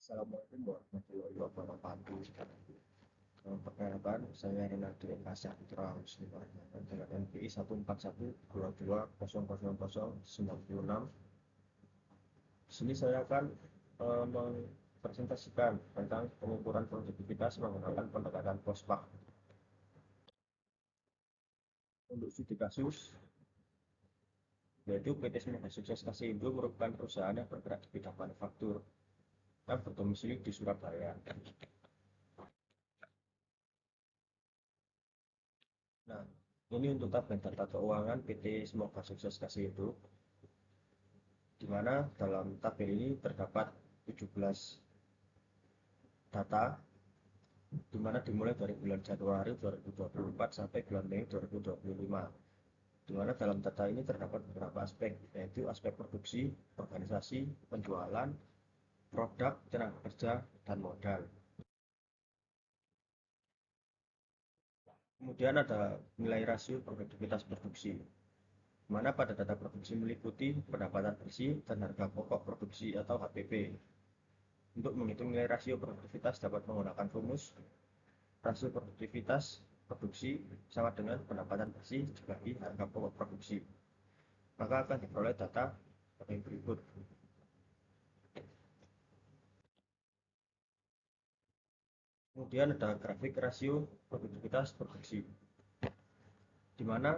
Assalamualaikum warahmatullahi wabarakatuh. Perkenalkan, saya Renaldi Eka Saputra Muslimah dengan NPI 14122000096. Di sini saya akan mempresentasikan tentang pengukuran produktivitas menggunakan pendekatan pospak. Untuk studi kasus, yaitu PT Semoga Sukses Kasindo merupakan perusahaan yang bergerak di bidang manufaktur yang berdomisili di Surabaya. Nah, ini untuk tabel data keuangan PT Semoga Sukses Kasindo, di mana dalam tabel ini terdapat 17 data, di mana dimulai dari bulan Januari 2024 sampai bulan Mei 2025. Di mana dalam data ini terdapat beberapa aspek, yaitu aspek produksi, organisasi, penjualan, produk, tenaga kerja, dan modal. Kemudian ada nilai rasio produktivitas produksi, di mana pada data produksi meliputi pendapatan bersih dan harga pokok produksi atau HPP. Untuk menghitung nilai rasio produktivitas dapat menggunakan rumus rasio produktivitas produksi sama dengan pendapatan bersih dibagi harga pokok produksi. Maka akan diperoleh data sebagai berikut. Kemudian ada grafik rasio produktivitas produksi, di mana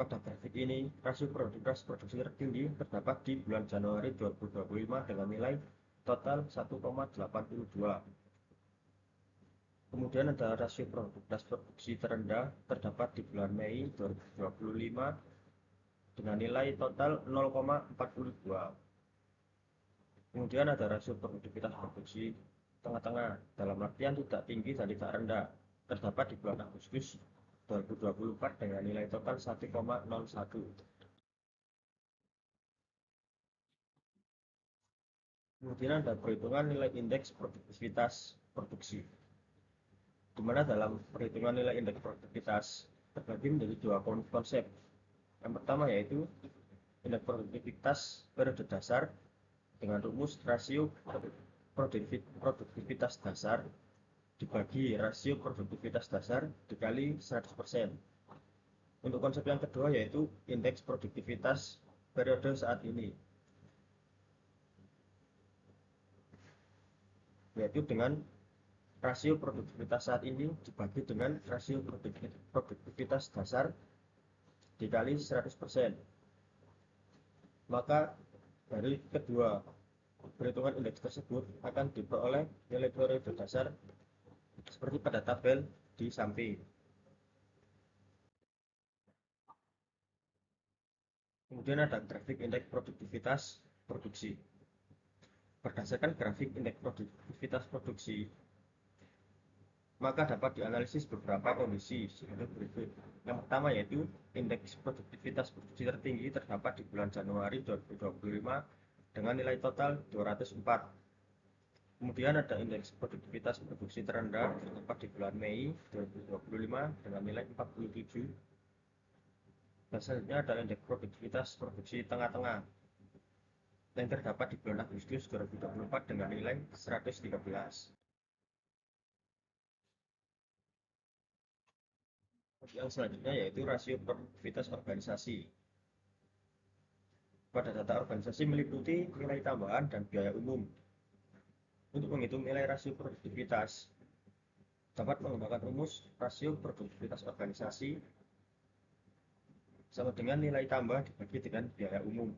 pada grafik ini rasio produktivitas produksi tertinggi terdapat di bulan Januari 2025 dengan nilai total 1,82. Kemudian ada rasio produktivitas produksi terendah terdapat di bulan Mei 2025 dengan nilai total 0,42. Kemudian ada rasio produktivitas produksi tengah-tengah, dalam artian tidak tinggi dan tidak rendah, terdapat di bulan Agustus 2024 dengan nilai total 1,01. Kemudian ada perhitungan nilai indeks produktivitas produksi, di mana dalam perhitungan nilai indeks produktivitas terbagi menjadi dua konsep. Yang pertama yaitu indeks produktivitas periode dasar dengan rumus rasio produktivitas dasar dibagi rasio produktivitas dasar dikali 100%. Untuk konsep yang kedua yaitu indeks produktivitas periode saat ini, yaitu dengan rasio produktivitas saat ini dibagi dengan rasio produktivitas dasar dikali 100%. Maka dari kedua perhitungan indeks tersebut akan diperoleh nilai periode dasar seperti pada tabel di samping. Kemudian ada grafik indeks produktivitas produksi. Berdasarkan grafik indeks produktivitas produksi, maka dapat dianalisis beberapa kondisi sebagai berikut. Yang pertama yaitu indeks produktivitas produksi tertinggi terdapat di bulan Januari 2025 dengan nilai total 204. Kemudian ada indeks produktivitas produksi terendah terdapat di bulan Mei 2025 dengan nilai 47. Dan selanjutnya ada indeks produktivitas produksi tengah-tengah yang terdapat di bulan Agustus 2024 dengan nilai 113. Yang selanjutnya yaitu rasio produktivitas organisasi. Pada data organisasi meliputi nilai tambahan dan biaya umum. Untuk menghitung nilai rasio produktivitas, dapat menggunakan rumus rasio produktivitas organisasi sama dengan nilai tambah dibagi dengan biaya umum.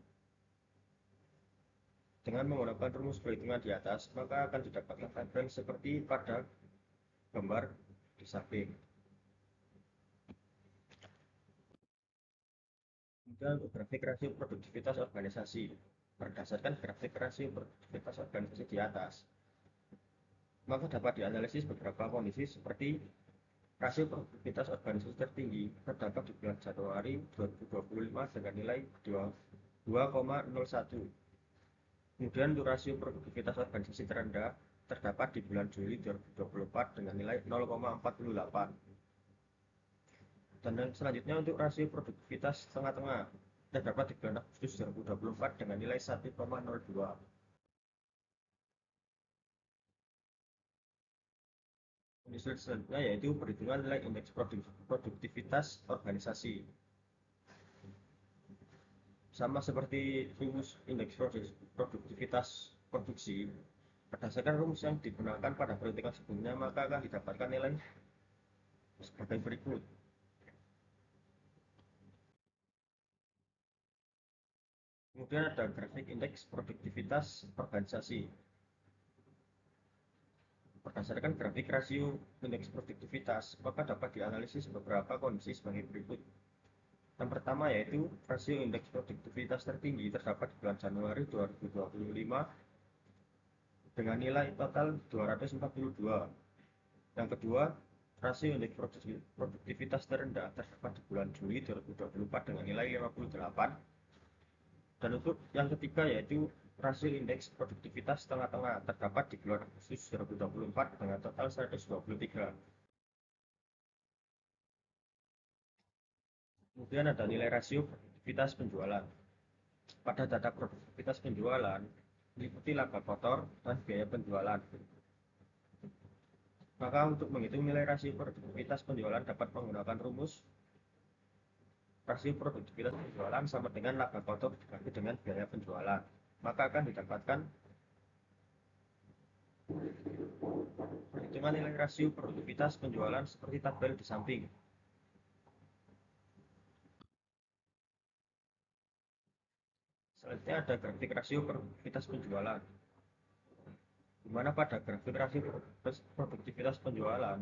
Dengan menggunakan rumus perhitungan di atas, maka akan didapatkan tabel seperti pada gambar di samping. Kemudian untuk grafik rasio produktivitas organisasi, berdasarkan grafik rasio produktivitas organisasi di atas, maka dapat dianalisis beberapa kondisi seperti rasio produktivitas organisasi tertinggi terdapat di bulan Januari 2025 dengan nilai 2,01. Kemudian untuk rasio produktivitas organisasi terendah terdapat di bulan Juli 2024 dengan nilai 0,48. Dan yang selanjutnya untuk rasio produktivitas tengah-tengah terdapat di bulan Agustus 2024 dengan nilai 1,02. selanjutnya yaitu perhitungan nilai indeks produktivitas organisasi. Sama seperti rumus indeks produktivitas produksi, berdasarkan rumus yang digunakan pada perhitungan sebelumnya, maka akan didapatkan nilai sebagai berikut. Kemudian ada grafik indeks produktivitas organisasi. Berdasarkan grafik rasio indeks produktivitas, maka dapat dianalisis beberapa kondisi sebagai berikut. Yang pertama yaitu rasio indeks produktivitas tertinggi terdapat di bulan Januari 2025 dengan nilai total 242. Yang kedua, rasio indeks produktivitas terendah terdapat di bulan Juli 2024 dengan nilai 58. Dan untuk yang ketiga yaitu rasio indeks produktivitas tengah-tengah terdapat di bulan Agustus 2024 dengan total 123. Kemudian ada nilai rasio produktivitas penjualan. Pada data produktivitas penjualan, meliputi laba kotor dan biaya penjualan. Maka untuk menghitung nilai rasio produktivitas penjualan dapat menggunakan rumus rasio produktivitas penjualan sama dengan laba kotor dibagi dengan biaya penjualan. Maka akan didapatkan perhitungan nilai rasio produktivitas penjualan seperti tabel di samping. Selanjutnya ada grafik rasio produktivitas penjualan, di mana pada grafik rasio produktivitas penjualan,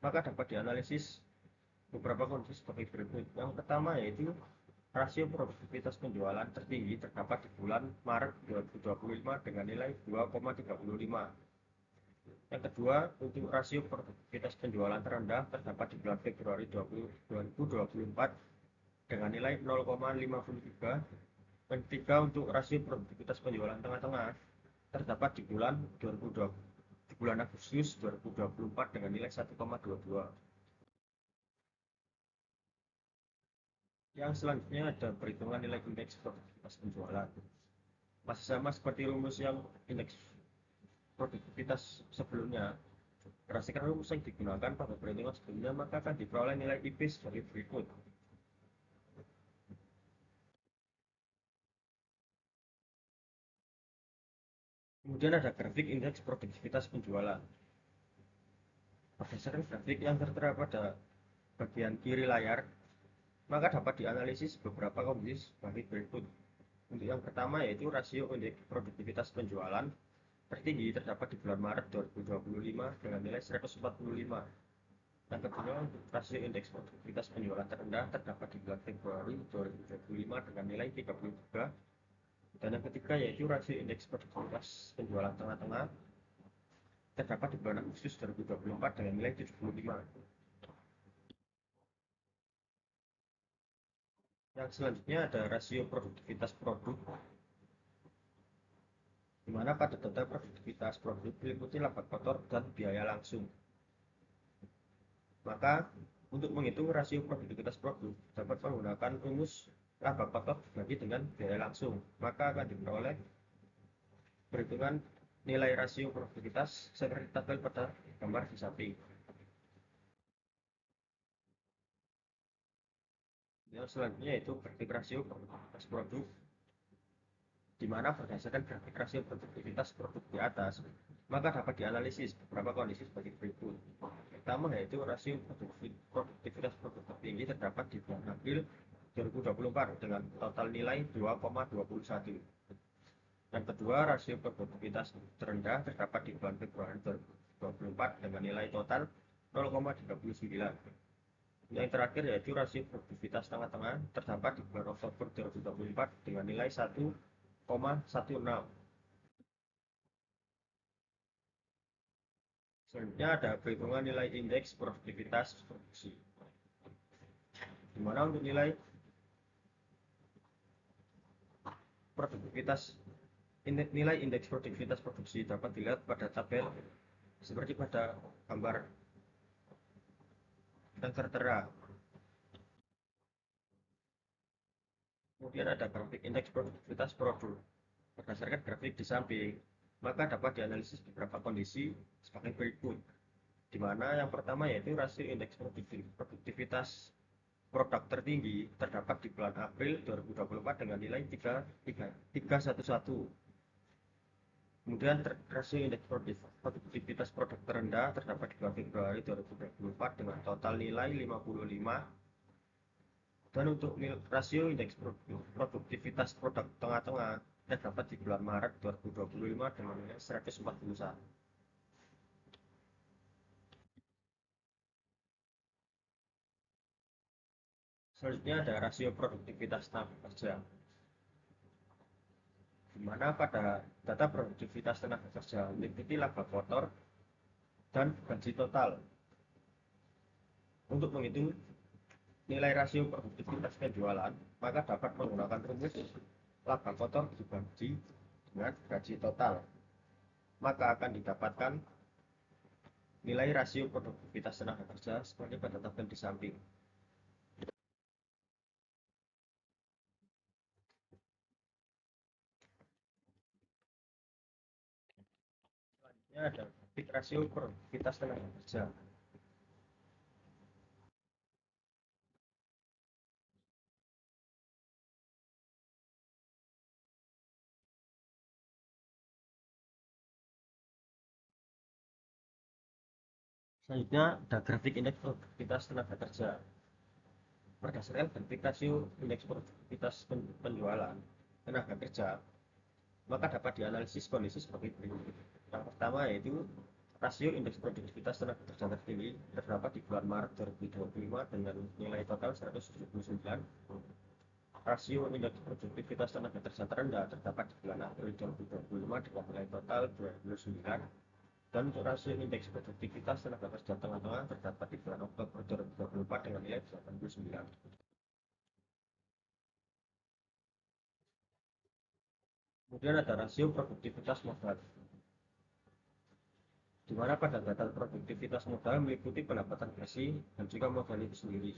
maka dapat dianalisis beberapa kondisi sebagai berikut. Yang pertama yaitu rasio produktivitas penjualan tertinggi terdapat di bulan Maret 2025 dengan nilai 2,35. Yang kedua, untuk rasio produktivitas penjualan terendah terdapat di bulan Februari 2024 dengan nilai 0,53. Dan ketiga, untuk rasio produktivitas penjualan tengah-tengah terdapat di bulan Agustus 2024 dengan nilai 1,22. Yang selanjutnya ada perhitungan nilai indeks produktivitas penjualan. Masih sama seperti rumus yang indeks produktivitas sebelumnya. Berdasarkan rumus yang digunakan pada perhitungan sebelumnya, maka akan diperoleh nilai IP sebagai berikut. Kemudian ada grafik indeks produktivitas penjualan. Berdasarkan grafik yang tertera pada bagian kiri layar, maka dapat dianalisis beberapa kondisi sebagai berikut. Untuk yang pertama yaitu rasio indeks produktivitas penjualan tertinggi terdapat di bulan Maret 2025 dengan nilai 145. Yang kedua, rasio indeks produktivitas penjualan terendah terdapat di bulan Februari 2025 dengan nilai 33. Dan yang ketiga yaitu rasio indeks produktivitas penjualan tengah-tengah terdapat di bulan Agustus 2024 dengan nilai 75. Yang selanjutnya ada rasio produktivitas produk, di mana pada data produktivitas produk meliputi laba kotor dan biaya langsung. Maka untuk menghitung rasio produktivitas produk dapat menggunakan rumus laba kotor dibagi dengan biaya langsung. Maka akan diperoleh perhitungan nilai rasio produktivitas seperti tabel pada gambar di samping. Yang selanjutnya yaitu grafik rasio produktivitas produk, di mana berdasarkan grafik rasio produktivitas produk di atas, maka dapat dianalisis beberapa kondisi sebagai berikut. Pertama yaitu rasio produktivitas produk tertinggi terdapat di bulan April 2024 dengan total nilai 2,21. Yang kedua, rasio produktivitas terendah terdapat di bulan Februari 2024 dengan nilai total 0,39. Yang terakhir yaitu rasio produktivitas tengah-tengah terdapat di bulan Oktober 2024 dengan nilai 1,16. Selanjutnya ada perhitungan nilai indeks produktivitas produksi, di mana untuk nilai indeks produktivitas produksi dapat dilihat pada tabel seperti pada gambar yang tertera. Kemudian ada grafik indeks produktivitas produk. Berdasarkan grafik di samping, maka dapat dianalisis beberapa kondisi sebagai berikut. di mana yang pertama yaitu rasio indeks produktivitas produk tertinggi terdapat di bulan April 2024 dengan nilai 311. Kemudian rasio indeks produktivitas produk terendah terdapat di bulan Februari 2024 dengan total nilai 55. Dan untuk rasio indeks produktivitas produk tengah-tengah terdapat di bulan Maret 2025 dengan nilai 141. Selanjutnya ada rasio produktivitas tenaga kerja, di mana pada data produktivitas tenaga kerja meliputi laba kotor dan gaji total. Untuk menghitung nilai rasio produktivitas penjualan, maka dapat menggunakan rumus laba kotor dibagi dengan gaji total. Maka akan didapatkan nilai rasio produktivitas tenaga kerja seperti pada tabel di samping. Selanjutnya ada grafik rasio produktivitas tenaga kerja. Selanjutnya ada grafik indeks produktivitas tenaga kerja. Berdasarkan grafik rasio indeks produktivitas penjualan tenaga kerja, maka dapat dianalisis kondisi sebagai berikut. Yang pertama yaitu rasio indeks produktivitas tenaga kerja tertinggi terdapat di bulan Maret 2025 dengan nilai total 179. Rasio indeks produktivitas tenaga kerja terendah terdapat di bulan April 2025 dengan nilai total 29. Dan untuk rasio indeks produktivitas tenaga kerja tengah-tengah terdapat di bulan Oktober 2024 dengan nilai 89. Kemudian ada rasio produktivitas modal, di mana pada data produktivitas modal meliputi pendapatan bersih dan juga modal itu sendiri.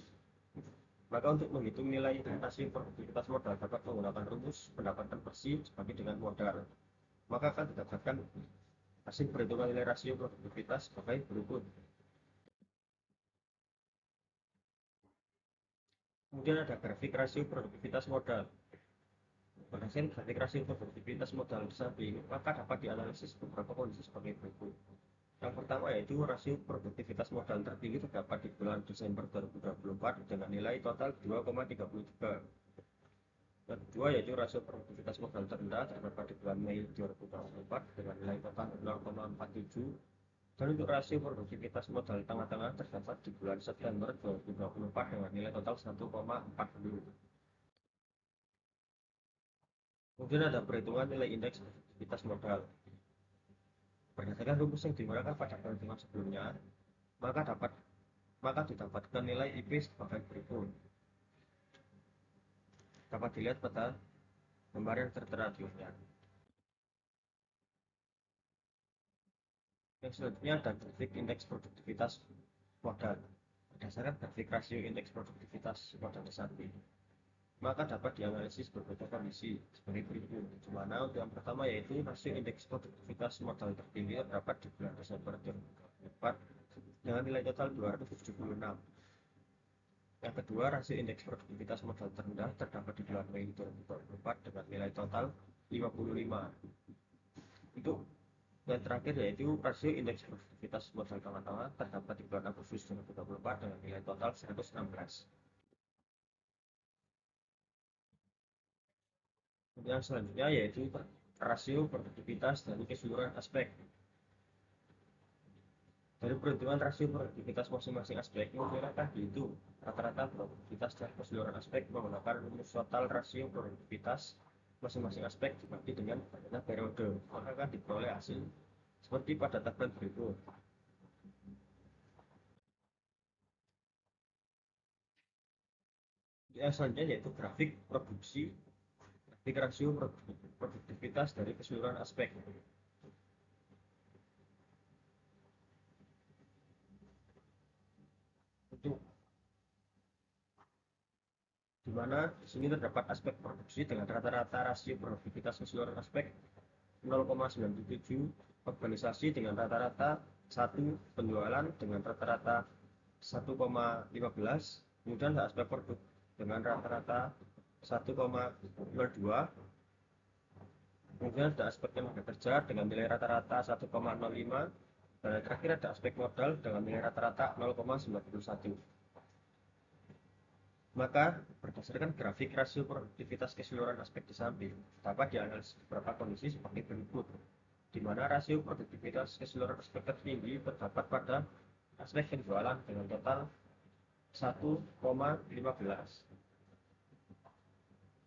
Maka untuk menghitung nilai rasio produktivitas modal dapat menggunakan rumus pendapatan bersih dibagi dengan modal. Maka akan didapatkan hasil perhitungan nilai rasio produktivitas sebagai berikut. Kemudian ada grafik rasio produktivitas modal. Berdasarkan grafik rasio produktivitas modal di samping, maka dapat dianalisis beberapa kondisi sebagai berikut. Yang pertama yaitu rasio produktivitas modal tertinggi terdapat di bulan Desember 2024 dengan nilai total 2,33. Yang kedua yaitu rasio produktivitas modal terendah terdapat di bulan Mei 2024 dengan nilai total 0,47. Dan untuk rasio produktivitas modal tengah-tengah terdapat di bulan September 2024 dengan nilai total 1,40. Kemudian ada perhitungan nilai indeks produktivitas modal. Berdasarkan rumus yang digunakan pada perhitungan sebelumnya, maka didapatkan nilai IP sebagai berikut. Dapat dilihat pada gambar yang tertera di layar. Yang selanjutnya ada grafik indeks produktivitas modal. Berdasarkan grafik rasio indeks produktivitas modal di samping, maka dapat dianalisis beberapa kondisi sebagai berikut, di mana untuk yang pertama yaitu rasio indeks produktivitas modal tertinggi terdapat di bulan Desember 2024 dengan nilai total 276. Yang kedua, rasio indeks produktivitas modal terendah terdapat di bulan Mei 2024 dengan nilai total 55. Untuk yang terakhir yaitu rasio indeks produktivitas modal tengah-tengah terdapat di bulan Agustus 2024 dengan nilai total 116. Yang selanjutnya yaitu rasio produktivitas dari keseluruhan aspek. Dari perhitungan rasio produktivitas masing-masing aspek, akan dihitung rata-rata produktivitas dari keseluruhan aspek menggunakan rumus total rasio produktivitas masing-masing aspek dibagi dengan banyaknya periode, maka akan diperoleh hasil seperti pada tabel berikut. Yang selanjutnya yaitu grafik produksi, grafik rasio produktivitas dari keseluruhan aspek. Untuk di mana di sini terdapat aspek produksi dengan rata-rata rasio produktivitas keseluruhan aspek 0,97, organisasi dengan rata-rata satu penjualan dengan rata-rata 1,15, kemudian ada aspek produk dengan rata-rata 1,02, kemudian ada aspek tenaga kerja dengan nilai rata-rata 1,05, dan terakhir ada aspek modal dengan nilai rata-rata 0,91. Maka berdasarkan grafik rasio produktivitas keseluruhan aspek di samping dapat dianalisis beberapa kondisi seperti berikut, di mana rasio produktivitas keseluruhan aspek tertinggi terdapat pada aspek penjualan dengan total 1,15.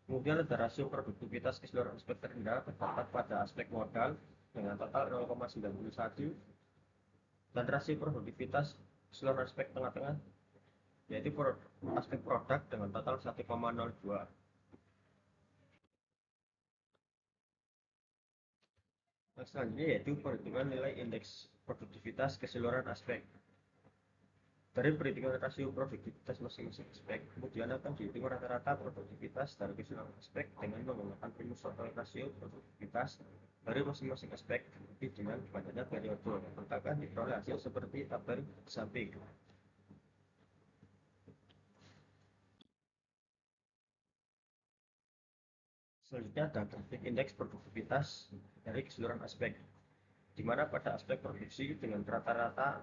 Kemudian ada rasio produktivitas keseluruhan aspek terendah terdapat pada aspek modal dengan total 0,91, dan rasio produktivitas keseluruhan aspek tengah-tengah yaitu aspek produk dengan total 1,02. Selanjutnya yaitu perhitungan nilai indeks produktivitas keseluruhan aspek. Dari perhitungan rasio produktivitas masing-masing aspek, kemudian akan dihitung rata-rata produktivitas dari keseluruhan aspek dengan menggunakan rumus total rasio produktivitas dari masing-masing aspek dengan banyaknya periode, maka diperoleh hasil seperti tabel di samping. Selanjutnya ada grafik indeks produktivitas dari keseluruhan aspek, di mana pada aspek produksi dengan rata-rata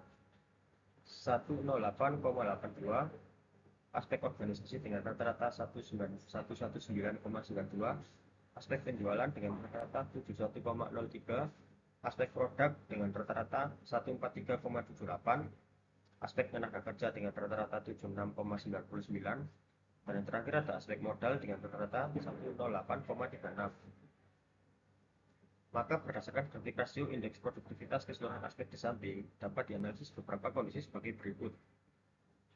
108,82, aspek organisasi dengan rata-rata 119,92, aspek penjualan dengan rata-rata 71,03, aspek produk dengan rata-rata 143,78, aspek tenaga kerja dengan rata-rata 76,99, dan yang terakhir ada aspek modal dengan rata-rata 108,36. Maka berdasarkan grafik rasio indeks produktivitas keseluruhan aspek di samping dapat dianalisis beberapa kondisi sebagai berikut.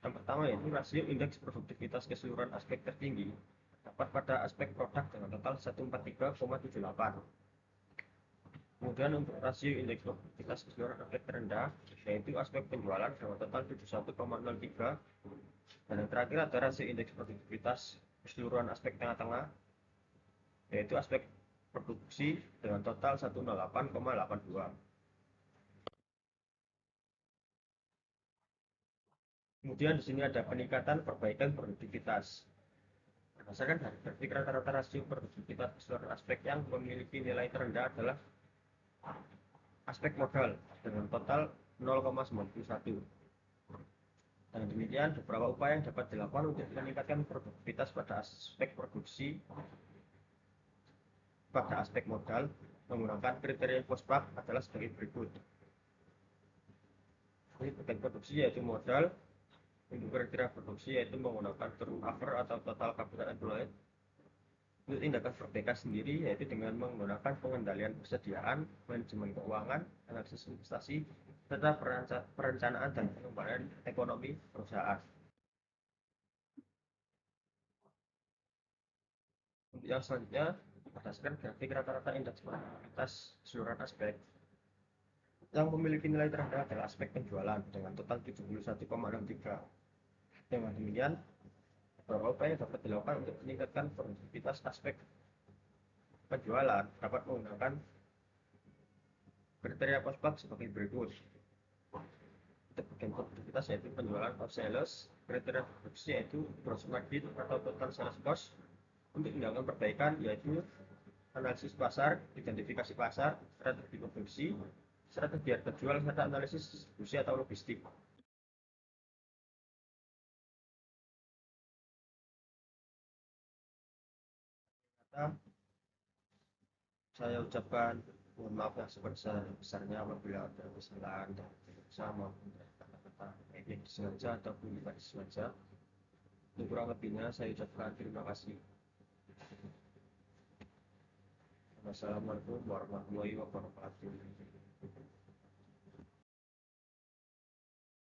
Yang pertama yaitu rasio indeks produktivitas keseluruhan aspek tertinggi dapat pada aspek produk dengan total 143,78. Kemudian untuk rasio indeks produktivitas keseluruhan aspek terendah yaitu aspek penjualan dengan total 71,03, dan yang terakhir ada rasio indeks produktivitas keseluruhan aspek tengah-tengah yaitu aspek produksi dengan total 108,82. Kemudian di sini ada peningkatan perbaikan produktivitas. Berdasarkan dari grafik rata-rata rasio produktivitas keseluruhan aspek yang memiliki nilai terendah adalah aspek modal dengan total 0,91. Dan demikian beberapa upaya yang dapat dilakukan untuk meningkatkan produktivitas pada aspek produksi pada aspek modal menggunakan kriteria Postpak adalah sebagai berikut. Ini bagian produksi yaitu modal. Untuk kriteria produksi yaitu menggunakan turnover atau total capital employed. Untuk tindakan perbaikan sendiri yaitu dengan menggunakan pengendalian persediaan, manajemen keuangan, analisis investasi, serta perencanaan dan pengembangan ekonomi perusahaan. Untuk yang selanjutnya, berdasarkan grafik rata-rata indeks produktivitas keseluruhan aspek, yang memiliki nilai terendah adalah aspek penjualan dengan total 71,63. Dengan demikian, beberapa upaya dapat dilakukan untuk meningkatkan produktivitas aspek penjualan dapat menggunakan kriteria Postpak sebagai berikut. Untuk bagian produktivitas yaitu penjualan or sales, kriteria produksi yaitu gross margin atau total sales cost. Untuk tindakan perbaikan yaitu analisis pasar, identifikasi pasar, strategi produksi, strategi harga jual, serta analisis distribusi atau logistik. Saya ucapkan mohon maaf yang sebesar-besarnya apabila ada kesalahan dan sama kata-kata yang disengaja ataupun tidak disengaja. Untuk kurang lebihnya saya ucapkan terima kasih. Wassalamualaikum warahmatullahi wabarakatuh.